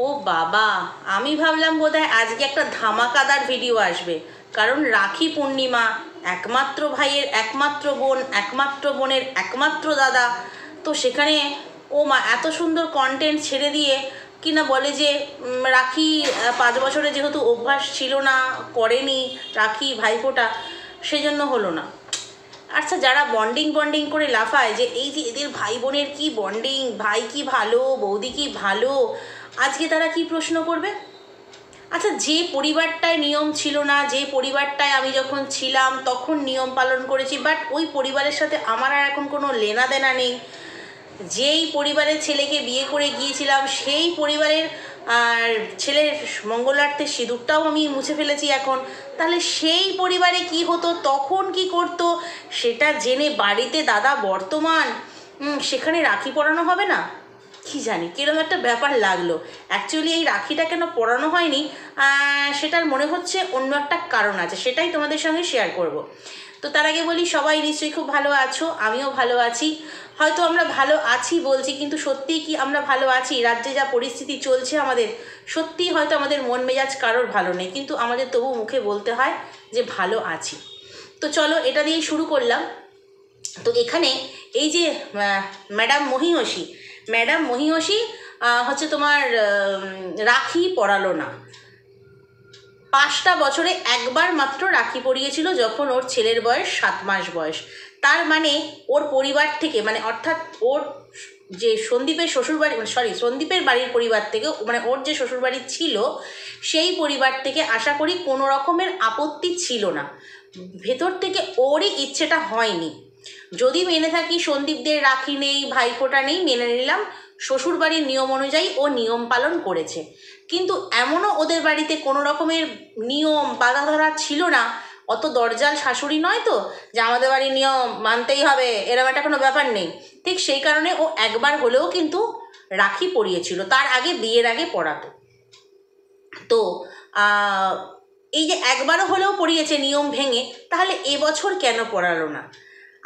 ও বাবা, আমি ভাবলাম বোধহয় আজকে একটা ধামাকাদার ভিডিও আসবে, কারণ রাখি পূর্ণিমা, একমাত্র ভাইয়ের একমাত্র বোন, একমাত্র বোনের একমাত্র দাদা। তো সেখানে ও মা এত সুন্দর কন্টেন্ট ছেড়ে দিয়ে কিনা বলে যে রাখি 5 বছরে যেহেতু অভ্যাস ছিল না, করেনি রাখি ভাইফোঁটা, সেই জন্য হলো না। আচ্ছা, যারা বন্ডিং বন্ডিং করে লাফায় যে এই যে এদের ভাই বোনের কি বন্ডিং, ভাই কি ভালো, বৌদি কি ভালো, আজকে তারা কি প্রশ্ন করবে? আচ্ছা, যে পরিবারটায় নিয়ম ছিল না, যে পরিবারটায় আমি যখন ছিলাম তখন নিয়ম পালন করেছি, বাট ওই পরিবারের সাথে আমার আর এখন কোনো লেনা দেনা নেই। যেই পরিবারের ছেলেকে বিয়ে করে গিয়েছিলাম সেই পরিবারের আর ছেলের মঙ্গলার্থে সিঁদুরটাও আমি মুছে ফেলেছি এখন। তাহলে সেই পরিবারে কি হতো, তখন কি করতো, সেটা জেনে বাড়িতে দাদা বর্তমান, সেখানে রাখি পরানো হবে না? কি জানি কিরকম একটা ব্যাপার লাগলো। অ্যাকচুয়ালি এই রাখিটা কেন পরানো হয়নি, সেটার মনে হচ্ছে অন্য একটা কারণ আছে, সেটাই তোমাদের সঙ্গে শেয়ার করব। তো তার আগে বলি, সবাই নিশ্চয়ই খুব ভালো আছো, আমিও ভালো আছি। হয়তো আমরা ভালো আছি বলছি, কিন্তু সত্যিই কি আমরা ভালো আছি? রাজ্যে যা পরিস্থিতি চলছে আমাদের, সত্যিই হয়তো আমাদের মন মেজাজ কারোর ভালো নেই, কিন্তু আমাদের তবু মুখে বলতে হয় যে ভালো আছি। তো চলো এটা দিয়েই শুরু করলাম। তো এখানে এই যে ম্যাডাম মহিষী হচ্ছে তোমার রাখি পরালো না। 5টা বছরে একবার মাত্র রাখি পরিয়েছিল, যখন ওর ছেলের বয়স 7 মাস বয়স। তার মানে ওর পরিবার থেকে, মানে অর্থাৎ ওর যে সন্দীপের শ্বশুরবাড়ি, সন্দীপের বাড়ির পরিবার থেকে, মানে ওর যে শ্বশুরবাড়ি ছিল সেই পরিবার থেকে আশা করি কোনো রকমের আপত্তি ছিল না। ভেতর থেকে ওরই ইচ্ছেটা হয়নি। যদি মেনে থাকি সন্দীপদের রাখি নেই, ভাইফোঁটা নেই, মেনে নিলাম শ্বশুরবাড়ির নিয়ম অনুযায়ী ও নিয়ম পালন করেছে। কিন্তু এমনও ওদের বাড়িতে কোনো রকমের নিয়ম বাধা ধরা ছিল না। অত দরজাল শাশুড়ি নয় তো যে আমাদের বাড়ির নিয়ম মানতেই হবে, এরকম একটা কোনো ব্যাপার নেই। ঠিক সেই কারণে ও একবার হলেও কিন্তু রাখি পরিয়েছিল, তার আগে বিয়ের আগে পরাতো। তো এই যে একবারও হলেও পরিয়েছে নিয়ম ভেঙে, তাহলে এবছর কেন পরালো না?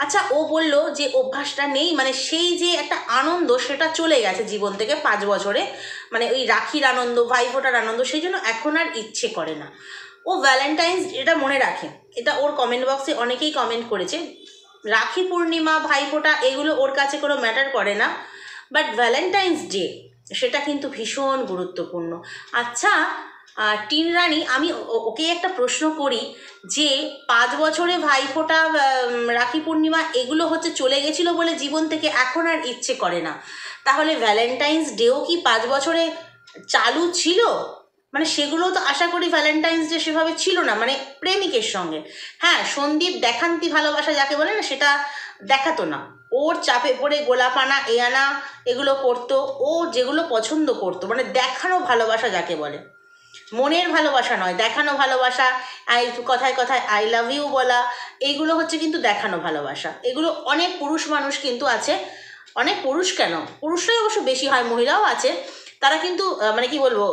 আচ্ছা, ও বলল যে অভ্যাসটা নেই, মানে সেই যে একটা আনন্দ সেটা চলে গেছে জীবন থেকে 5 বছরে, মানে ওই রাখির আনন্দ, ভাইফোঁটার আনন্দ, সেই জন্য এখন আর ইচ্ছে করে না। ও ভ্যালেন্টাইন্স, এটা মনে রাখে, এটা ওর কমেন্ট বক্সে অনেকেই কমেন্ট করেছে, রাখি পূর্ণিমা, ভাইফোঁটা এগুলো ওর কাছে কোনো ম্যাটার করে না, বাট ভ্যালেন্টাইন্স ডে সেটা কিন্তু ভীষণ গুরুত্বপূর্ণ। আচ্ছা, টিন রানী, আমি ওকে একটা প্রশ্ন করি, যে 5 বছরে ভাইফোঁটা, রাখি পূর্ণিমা এগুলো হচ্ছে চলে গেছিলো বলে জীবন থেকে এখন আর ইচ্ছে করে না, তাহলে ভ্যালেন্টাইন্স ডেও কি 5 বছরে চালু ছিল? মানে সেগুলো তো আশা করি ভ্যালেন্টাইন্স ডে সেভাবে ছিল না, মানে প্রেমিকের সঙ্গে। হ্যাঁ, সন্দীপ দেখান্তি ভালোবাসা যাকে বলে না, সেটা দেখাতো না। ওর চাপে পড়ে গোলাপ আনা, এ আনা এগুলো করতো, ও যেগুলো পছন্দ করতো, মানে দেখানো ভালোবাসা যাকে বলে, মনের ভালোবাসা নয়, দেখানো ভালোবাসা। কথায় কথায় আই লাভ ইউ বলা, এইগুলো হচ্ছে কিন্তু দেখানো ভালোবাসা। এগুলো অনেক পুরুষ মানুষ কিন্তু আছে, অনেক পুরুষ কেন, পুরুষরাই অবশ্য বেশি হয়, মহিলাও আছে, তারা কিন্তু মানে কি বলবো,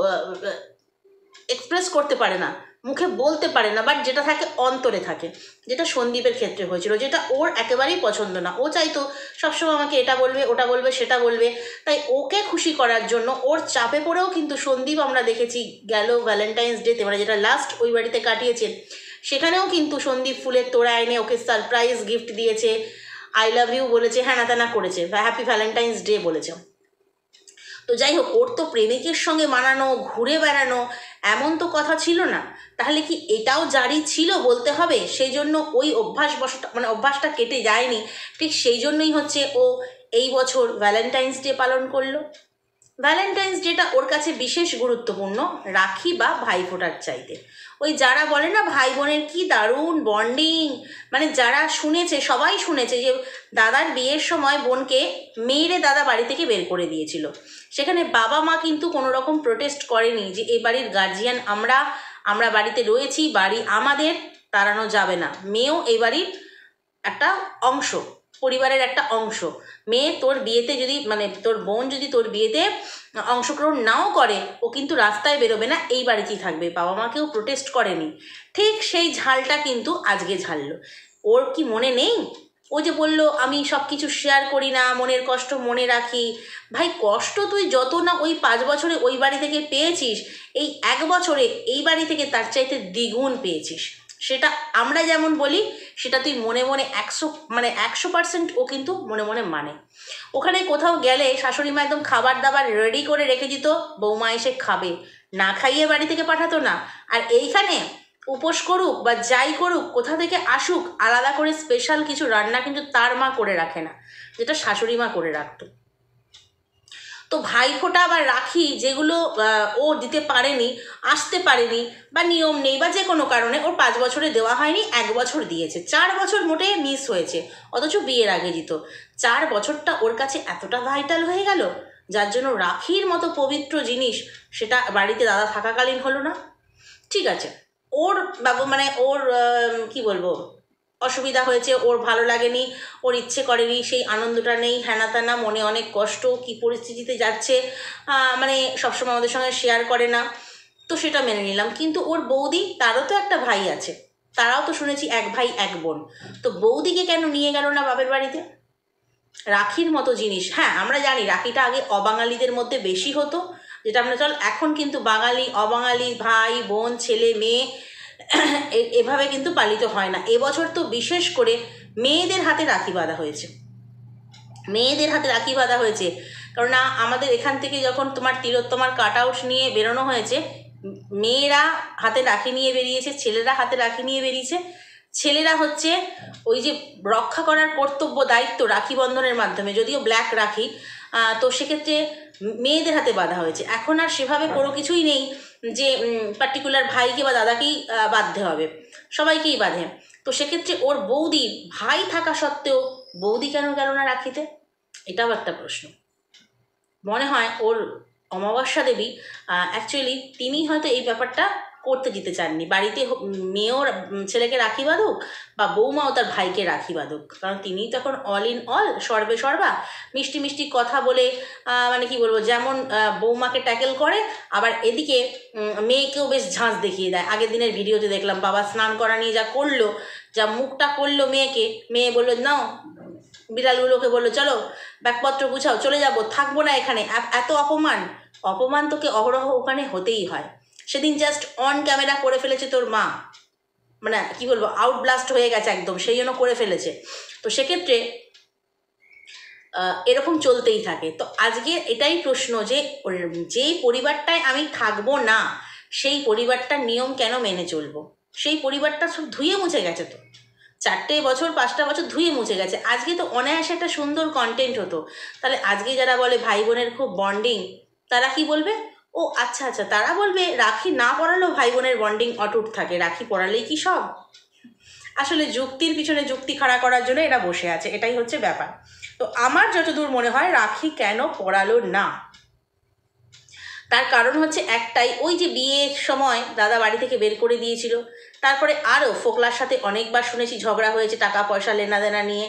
এক্সপ্রেস করতে পারে না, মুখে বলতে পারে না, বাট যেটা থাকে অন্তরে থাকে, যেটা সন্দীপের ক্ষেত্রে হয়েছিল, যেটা ওর একেবারেই পছন্দ না। ও চাইতো সবসময় আমাকে এটা বলবে, ওটা বলবে, সেটা বলবে, তাই ওকে খুশি করার জন্য ওর চাপে পড়েও কিন্তু সন্দীপ, আমরা দেখেছি গেল ভ্যালেন্টাইন্স ডেতে, মানে যেটা লাস্ট ওই বাড়িতে কাটিয়েছেন, সেখানেও কিন্তু সন্দীপ ফুলের তোড়া এনে ওকে সারপ্রাইজ গিফট দিয়েছে, আই লাভ ইউ বলেছে, হ্যাঁ না ত্যানা করেছে, হ্যাপি ভ্যালেন্টাইন্স ডে বলেছে। তো যাই হোক, ওর তো প্রেমিকের সঙ্গে মানানো, ঘুরে বেড়ানো, এমন তো কথা ছিল না। তাহলে কি এটাও জারি ছিল বলতে হবে? সেই জন্য ওই অভ্যাসটা কেটে যায়নি, ঠিক সেই জন্যই হচ্ছে ও এই বছর ভ্যালেন্টাইন্স ডে পালন করলো। ভ্যালেন্টাইন্স ডেটা ওর কাছে বিশেষ গুরুত্বপূর্ণ রাখি বা ভাইফোঁটার চাইতে। ওই যারা বলে না ভাই বোনের কি দারুণ বন্ডিং, মানে যারা শুনেছে, সবাই শুনেছে যে দাদার বিয়ের সময় বোনকে মেয়েরে দাদা বাড়ি থেকে বের করে দিয়েছিল, সেখানে বাবা মা কিন্তু কোনো রকম প্রোটেস্ট করেনি যে এই বাড়ির গার্জিয়ান আমরা বাড়িতে রয়েছি, বাড়ি আমাদের, তাড়ানো যাবে না, মেয়েও এই বাড়ির একটা অংশ, পরিবারের একটা অংশ। মেয়ে তোর বিয়েতে যদি, মানে তোর বোন যদি তোর বিয়েতে অংশগ্রহণ নাও করে, ও কিন্তু রাস্তায় বেরোবে না, এই বাড়িতেই থাকবে। বাবা মাকেও প্রোটেস্ট করেনি। ঠিক সেই ঝালটা কিন্তু আজকে ঝাললো। ওর কি মনে নেই? ও ও যে বললো আমি সব কিছু শেয়ার করি না, মনের কষ্ট মনে রাখি। ভাই কষ্ট তুই যত না ওই 5 বছরে ওই বাড়ি থেকে পেয়েছিস, এই 1 বছরে এই বাড়ি থেকে তার চাইতে দ্বিগুণ পেয়েছিস। সেটা আমরা যেমন বলি সেটা তুই মনে মনে 100% ও কিন্তু মনে মনে মানে। ওখানে কোথাও গেলে শাশুড়ি মা একদম খাবার দাবার রেডি করে রেখে দিত, বৌমা এসে খাবে, না খাইয়ে বাড়ি থেকে পাঠাতো না। আর এইখানে উপোস করুক বা যাই করুক, কোথা থেকে আসুক, আলাদা করে স্পেশাল কিছু রান্না কিন্তু তার মা করে রাখে না, যেটা শাশুড়ি মা করে রাখতো। তো ভাইফোঁটা বা রাখি যেগুলো ও দিতে পারেনি, আসতে পারেনি, বা নিয়ম নেই বা যে কোনো কারণে ওর 5 বছরে দেওয়া হয়নি, 1 বছর দিয়েছে, 4 বছর মোটে মিস হয়েছে, অথচ বিয়ের আগে দিত। 4 বছরটা ওর কাছে এতটা ভাইটাল হয়ে গেল, যার জন্য রাখির মতো পবিত্র জিনিস সেটা বাড়িতে দাদা থাকাকালীন হলো না। ঠিক আছে, ওর ওর কি বলবো, অসুবিধা হয়েছে, ওর ভালো লাগেনি, ওর ইচ্ছে করেনি, সেই আনন্দটা নেই, হ্যানা ত্যানা, মনে অনেক কষ্ট, কি পরিস্থিতিতে যাচ্ছে সবসময় আমাদের সঙ্গে শেয়ার করে না, তো সেটা মেনে নিলাম। কিন্তু ওর বৌদি, তারও তো একটা ভাই আছে, তারাও তো শুনেছি 1 ভাই 1 বোন, তো বৌদিকে কেন নিয়ে গেল না বাপের বাড়িতে? রাখির মতো জিনিস, হ্যাঁ আমরা জানি রাখিটা আগে অবাঙালিদের মধ্যে বেশি হতো, যেটা আমরা এখন কিন্তু বাঙালি অবাঙালি, ভাই বোন ছেলে মেয়ে এভাবে কিন্তু পালিত হয় না। এবছর তো বিশেষ করে মেয়েদের হাতে রাখি বাঁধা হয়েছে, মেয়েদের হাতে রাখি বাঁধা হয়েছে। কারণ আমাদের এখান থেকে যখন তোমার তিলোত্তমার কাট আউট নিয়ে বেরোনো হয়েছে, মেয়েরা হাতে রাখি নিয়ে বেরিয়েছে, ছেলেরা হাতে রাখি নিয়ে বেরিয়েছে। ছেলেরা হচ্ছে ওই যে রক্ষা করার কর্তব্য দায়িত্ব রাখি বন্ধনের মাধ্যমে, যদিও ব্ল্যাক রাখি, তো সেক্ষেত্রে মেয়েদের হাতে বাঁধা হয়েছে। এখন আর সেভাবে কোনো কিছুই নেই যে পার্টিকুলার ভাইকে বা দাদাকেই বাঁধতে হবে, সবাইকেই বাঁধে। তো সেক্ষেত্রে ওর বৌদি ভাই থাকা সত্ত্বেও বৌদি কেন গেল না রাখিতে, এটাও একটা প্রশ্ন। মনে হয় ওর অমাবস্যা দেবী অ্যাকচুয়ালি তিনি হয়তো এই ব্যাপারটা করতে দিতে চাননি, বাড়িতে মেয়েও ছেলেকে রাখি বাঁধুক বা বৌমাও তার ভাইকে রাখি বাঁধুক, কারণ তিনি তখন অল ইন অল, সর্বে সর্বা, মিষ্টি মিষ্টি কথা বলে কি বলবো, যেমন বৌমাকে ট্যাকেল করে, আবার এদিকে মেয়েকেও বেশ ঝাঁজ দেখিয়ে দেয়। আগের দিনের ভিডিওতে দেখলাম বাবা স্নান করা নিয়ে যা করলো, যা মুখটা করলো মেয়েকে, মেয়ে বললো নাও, বিড়ালগুলোকে বললো চলো ব্যাগপত্র গুছাও, চলে যাব, থাকবো না এখানে, এত অপমান। অপমান তোকে অহরহ ওখানে হতেই হয়। সেদিন জাস্ট অন ক্যামেরা করে ফেলেছে তোর মা, কি বলবো, আউটব্লাস্ট হয়ে গেছে একদম, সেই জন্য করে ফেলেছে। তো সেক্ষেত্রে এরকম চলতেই থাকে। তো আজকে এটাই প্রশ্ন যে যেই পরিবারটায় আমি থাকবো না, সেই পরিবারটার নিয়ম কেন মেনে চলবো? সেই পরিবারটা সব ধুয়ে মুছে গেছে, তো 4টে বছর 5টা বছর ধুয়ে মুছে গেছে। আজকে তো অনায়াসে একটা সুন্দর কন্টেন্ট হতো। তাহলে আজকে যারা বলে ভাই বোনের খুব বন্ডিং, তারা কি বলবে? ও আচ্ছা আচ্ছা, তারা বলবে রাখি না পরালেও ভাই বোনের বন্ডিং অটুট থাকে, রাখি পরালেই কি সব? আসলে যুক্তির পিছনে যুক্তি খাড়া করার জন্য এরা বসে আছে, এটাই হচ্ছে ব্যাপার। তো আমার যতদূর মনে হয় রাখি কেন পরালো না, তার কারণ হচ্ছে একটাই, ওই যে বিয়ের সময় দাদা বাড়ি থেকে বের করে দিয়েছিল, তারপরে আরও ফোকলার সাথে অনেকবার শুনেছি ঝগড়া হয়েছে টাকা পয়সা লেনা দেনা নিয়ে।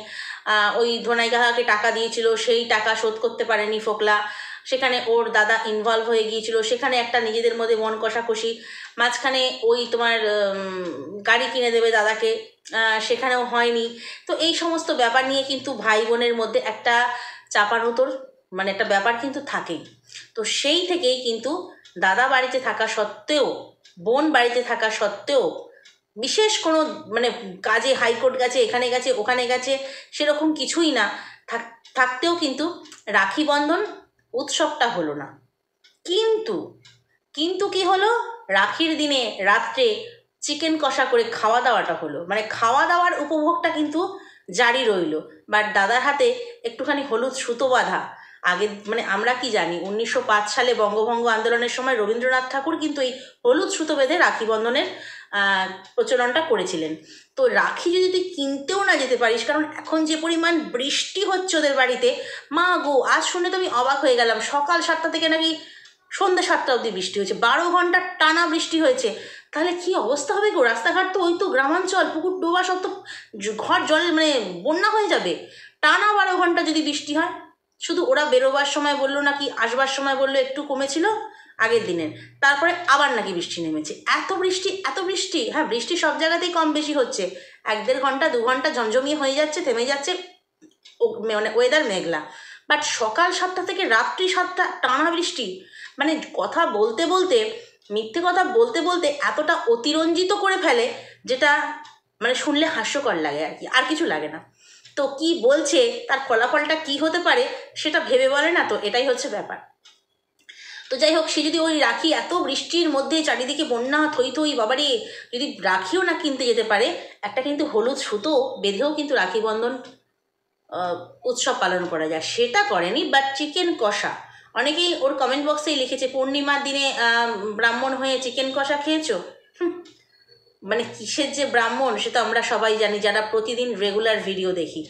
ওই ধনাই কাকাকে টাকা দিয়েছিল, সেই টাকা শোধ করতে পারেনি ফোকলা, সেখানে ওর দাদা ইনভলভ হয়ে গিয়েছিল, সেখানে একটা নিজেদের মধ্যে মন কষাকষি, মাঝখানে ওই তোমার গাড়ি কিনে দেবে দাদাকে, সেখানেও হয়নি। তো এই সমস্ত ব্যাপার নিয়ে কিন্তু ভাই বোনের মধ্যে একটা চাপানোতর একটা ব্যাপার কিন্তু থাকেই। তো সেই থেকেই কিন্তু দাদা বাড়িতে থাকা সত্ত্বেও, বোন বাড়িতে থাকা সত্ত্বেও, বিশেষ কোনো কাজে হাইকোর্ট গেছে, এখানে গেছে ওখানে গেছে, সেরকম কিছুই না থাকতেও কিন্তু রাখি বন্ধন উৎসবটা হলো না। কিন্তু কি হলো, রাখির দিনে রাত্রে চিকেন কষা করে খাওয়া দাওয়াটা হলো, খাওয়া দাওয়ার উপভোগটা কিন্তু জারি রইল। বাট দাদার হাতে একটুখানি হলুদ সুতো বাঁধা, আগে আমরা কি জানি 1905 সালে বঙ্গভঙ্গ আন্দোলনের সময় রবীন্দ্রনাথ ঠাকুর কিন্তু এই হলুদ সুতো বেঁধে রাখি বন্ধনের প্রচলনটা করেছিলেন। তো রাখি যদি তুই কিনতেও না যেতে পারিস, কারণ এখন যে পরিমাণ বৃষ্টি হচ্ছে ওদের বাড়িতে, মা গো, আজ শুনে তো আমি অবাক হয়ে গেলাম, সকাল 7টা থেকে নাকি সন্ধ্যে 7টা অবধি বৃষ্টি হয়েছে, 12 ঘন্টা টানা বৃষ্টি হয়েছে। তাহলে কি অবস্থা হবে গো, রাস্তাঘাট তো ওই তো গ্রামাঞ্চল, পুকুর ডোবা সব তো ঘর জলে বন্যা হয়ে যাবে। টানা 12 ঘন্টা যদি বৃষ্টি হয়, শুধু ওরা বেরোবার সময় বললো নাকি আসবার সময় বললো একটু কমেছিল, আগের দিনের, তারপরে আবার নাকি বৃষ্টি নেমেছে। এত বৃষ্টি এত বৃষ্টি, হ্যাঁ বৃষ্টি সব জায়গাতেই কম বেশি হচ্ছে, 1-1.5 ঘন্টা 2 ঘন্টা ঝমঝমিয়ে হয়ে যাচ্ছে, থেমে যাচ্ছে, মানে ওয়েদার মেঘলা। বাট সকাল 7টা থেকে রাত্রি 7টা টানা বৃষ্টি, মানে কথা বলতে বলতে, মিথ্যে কথা বলতে বলতে এতটা অতিরঞ্জিত করে ফেলে, যেটা মানে শুনলে হাস্যকর লাগে আর কি, আর কিছু লাগে না। তো কি বলছে, তার ফলাফলটা কি হতে পারে সেটা ভেবে বলে না, তো এটাই হচ্ছে ব্যাপার। তো যাই হোক, সে যদি ওই রাখি এত বৃষ্টির মধ্যে চারিদিকে বন্যা থই থই বাবারে, যদি রাখিও না কিনতে যেতে পারে, একটা কিন্তু হলুদ সুতো বেঁধেও কিন্তু রাখি বন্ধন উৎসব পালন করা যায়, সেটা করেনি। বাট চিকেন কষা, অনেকেই ওর কমেন্ট বক্সেই লিখেছে পূর্ণিমার দিনে ব্রাহ্মণ হয়ে চিকেন কষা খেয়েছো। মানে কিসের যে ব্রাহ্মণ সে তো আমরা সবাই জানি, যারা প্রতিদিন রেগুলার ভিডিও দেখি।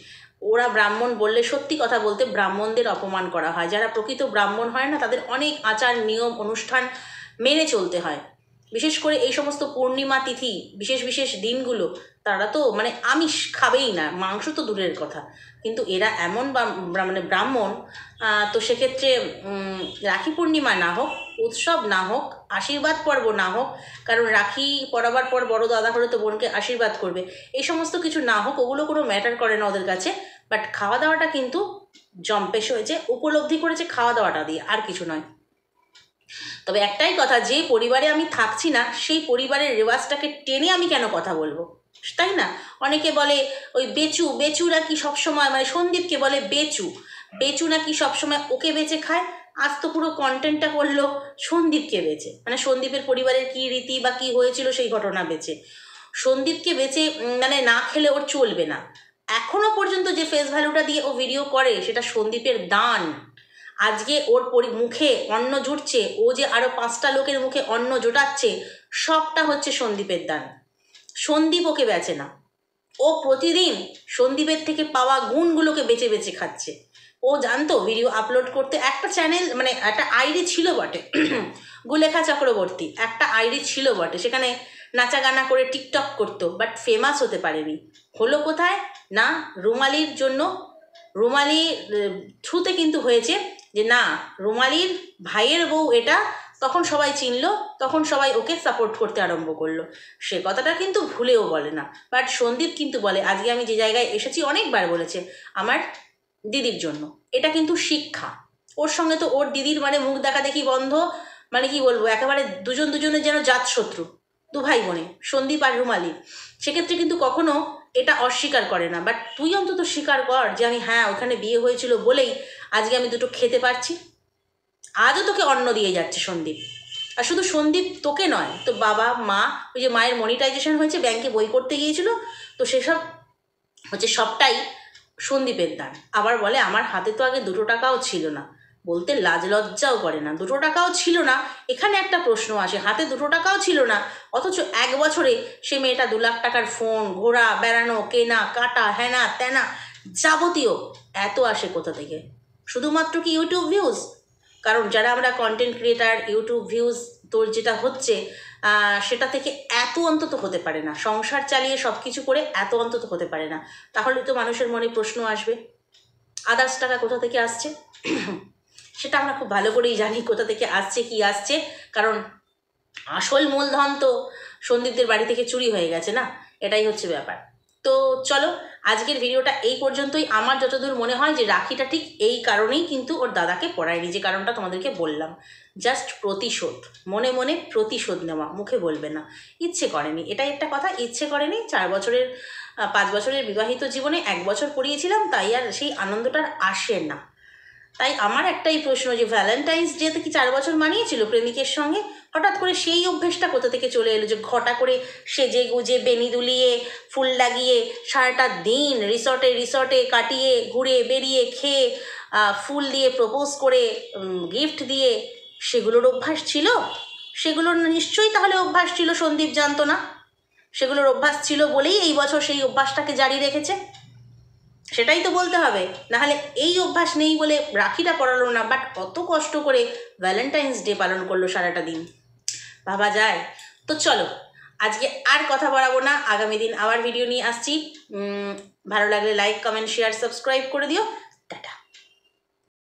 ওরা ব্রাহ্মণ বললে সত্যি কথা বলতে ব্রাহ্মণদের অপমান করা হয়। যারা প্রকৃত ব্রাহ্মণ হয় না, তাদের অনেক আচার নিয়ম অনুষ্ঠান মেনে চলতে হয়। বিশেষ করে এই সমস্ত পূর্ণিমা তিথি, বিশেষ বিশেষ দিনগুলো, তারা তো মানে আমিষ খাবেই না, মাংস তো দূরের কথা। কিন্তু এরা এমন মানে ব্রাহ্মণ, তো সেক্ষেত্রে রাখি পূর্ণিমা না হোক, উৎসব না হোক, আশীর্বাদ পর্ব না হোক, কারণ রাখি পরাবার পর বড় দাদা হলে তো বোনকে আশীর্বাদ করবে, এই সমস্ত কিছু না হোক, ওগুলো কোনো ম্যাটার করে না ওদের কাছে। বাট খাওয়া দাওয়াটা কিন্তু জম্পেশ হয়েছে, উপলব্ধি করেছে খাওয়া দাওয়াটা দিয়ে, আর কিছু নয়। তবে একটাই কথা, যে পরিবারে আমি থাকছি না সেই পরিবারের রেওয়াজটাকে টেনে আমি কেন কথা বলবো, তাই না? অনেকে বলে ওই বেচু নাকি সবসময়, মানে সন্দীপকে বলে বেচু নাকি সবসময় ওকে বেচে খায়। আজ তো পুরো কন্টেন্টটা করলো সন্দীপকে বেচে, মানে সন্দীপের পরিবারের কী রীতি বা কী হয়েছিল সেই ঘটনা বেচে, সন্দীপকে বেচে মানে না খেলে ওর চলবে না। এখনো পর্যন্ত যে ফেস ভ্যালুটা দিয়ে ও ভিডিও করে সেটা সন্দীপের দান। আজকে ওর মুখে অন্ন জুটছে, ও যে আরও 5টা লোকের মুখে অন্ন জোটাচ্ছে, সবটা হচ্ছে সন্দীপের দান। সন্দীপ ওকে বেচে না, ও প্রতিদিন সন্দীপের থেকে পাওয়া গুণগুলোকে বেছে বেছে খাচ্ছে। ও জানতো ভিডিও আপলোড করতে, একটা চ্যানেল মানে একটা আইডি ছিল বটে, গুলেখা চক্রবর্তী একটা আইডি ছিল বটে, সেখানে নাচা গানা করে টিকটক করতো, বাট ফেমাস হতে পারেনি। হলো কোথায় না, রুমালির জন্য, রুমালি থ্রুতে কিন্তু হয়েছে, যে না রুমালির ভাইয়ের বউ এটা, তখন সবাই চিনলো, তখন সবাই ওকে সাপোর্ট করতে আরম্ভ করলো। সে কথাটা কিন্তু ভুলেও বলে না। বাট সন্দীপ কিন্তু বলে, আজকে আমি যে জায়গায় এসেছি, অনেকবার বলেছে, আমার দিদির জন্য। এটা কিন্তু শিক্ষা। ওর সঙ্গে তো ওর দিদির মানে মুখ দেখা দেখি বন্ধ, মানে কি বলবো, একেবারে দুজনের যেন জাতশত্রু, 2 ভাই বোনে, সন্দীপ আর রুমালি। সেক্ষেত্রে কিন্তু কখনো এটা অস্বীকার করে না। বাট তুই অন্তত স্বীকার কর যে আমি, হ্যাঁ ওখানে বিয়ে হয়েছিল বলেই আজকে আমি দুটো খেতে পারছি। আজও তোকে অন্ন দিয়ে যাচ্ছে সন্দীপ। আর শুধু সন্দীপ তোকে নয়, তো বাবা মা, ওই যে মায়ের মনিটাইজেশন হয়েছে, ব্যাংকে বই করতে গিয়েছিল, তো সেসব হচ্ছে সবটাই সন্দীপের দান। আবার বলে আমার হাতে তো আগে 2 টাকাও ছিল না, বলতে লাজ লজ্জাও করে না। 2 টাকাও ছিল না, এখানে একটা প্রশ্ন আসে, হাতে 2 টাকাও ছিল না, অথচ 1 বছরে সে মেয়েটা 2 লাখ টাকার ফোন, ঘোরা, বেড়ানো, কেনা কাটা, হ্যানা ত্যানা যাবতীয় এত আসে কোথা থেকে? শুধুমাত্র কি ইউটিউব ভিউজ? কারণ যারা আমরা কন্টেন্ট ক্রিয়েটার, ইউটিউব ভিউজ তোর যেটা হচ্ছে সেটা থেকে এত অন্তত হতে পারে না, সংসার চালিয়ে সব কিছু করে এত অন্তত হতে পারে না। তাহলে তো মানুষের মনে প্রশ্ন আসবে, আদার্স টাকা কোথা থেকে আসছে? সেটা আমরা খুব ভালো করেই জানি কোথা থেকে আসছে, কি আসছে, কারণ আসল মূলধন তো সন্দীপদের বাড়ি থেকে চুরি হয়ে গেছে না, এটাই হচ্ছে ব্যাপার। তো চলো, আজকের ভিডিওটা এই পর্যন্তই। আমার যতদূর মনে হয় যে রাখিটা ঠিক এই কারণেই কিন্তু ওর দাদাকে পড়ায়নি, যে কারণটা তোমাদেরকে বললাম, জাস্ট প্রতিশোধ, মনে মনে প্রতিশোধ নেওয়া, মুখে বলবে না, ইচ্ছে করেনি, এটাই একটা কথা, ইচ্ছে করেনি। 5 বছরের বিবাহিত জীবনে 1 বছর পড়িয়েছিলাম, তাই আর সেই আনন্দটার আসে না। তাই আমার একটাই প্রশ্ন, যে ভ্যালেন্টাইন্স ডেতে কি 4 বছর মানিয়েছিল প্রেমিকের সঙ্গে? হঠাৎ করে সেই অভ্যেসটা কোথা থেকে চলে এলো, যে ঘটা করে সেজে গুজে বেনি দুলিয়ে ফুল লাগিয়ে সারাটা দিন রিসর্টে কাটিয়ে ঘুরে বেরিয়ে খেয়ে ফুল দিয়ে প্রপোজ করে গিফট দিয়ে, সেগুলোর অভ্যাস ছিল? সেগুলোর নিশ্চয়ই তাহলে অভ্যাস ছিল, সন্দীপ জানতো না? সেগুলোর অভ্যাস ছিল বলেই এই বছর সেই অভ্যাসটাকে জারি রেখেছে, সেটাই তো বলতে হবে। নাহলে এই অভ্যাস নেই বলে রাখিটা পড়ালো না, বাট কত কষ্ট করে ভ্যালেন্টাইন্স ডে পালন করলো সারাটা দিন, ভাবা যায়? তো চলো, আজকে আর কথা বাড়াবো না, আগামী দিন আবার ভিডিও নিয়ে আসছি। ভালো লাগলে লাইক, কমেন্ট, শেয়ার, সাবস্ক্রাইব করে দিও।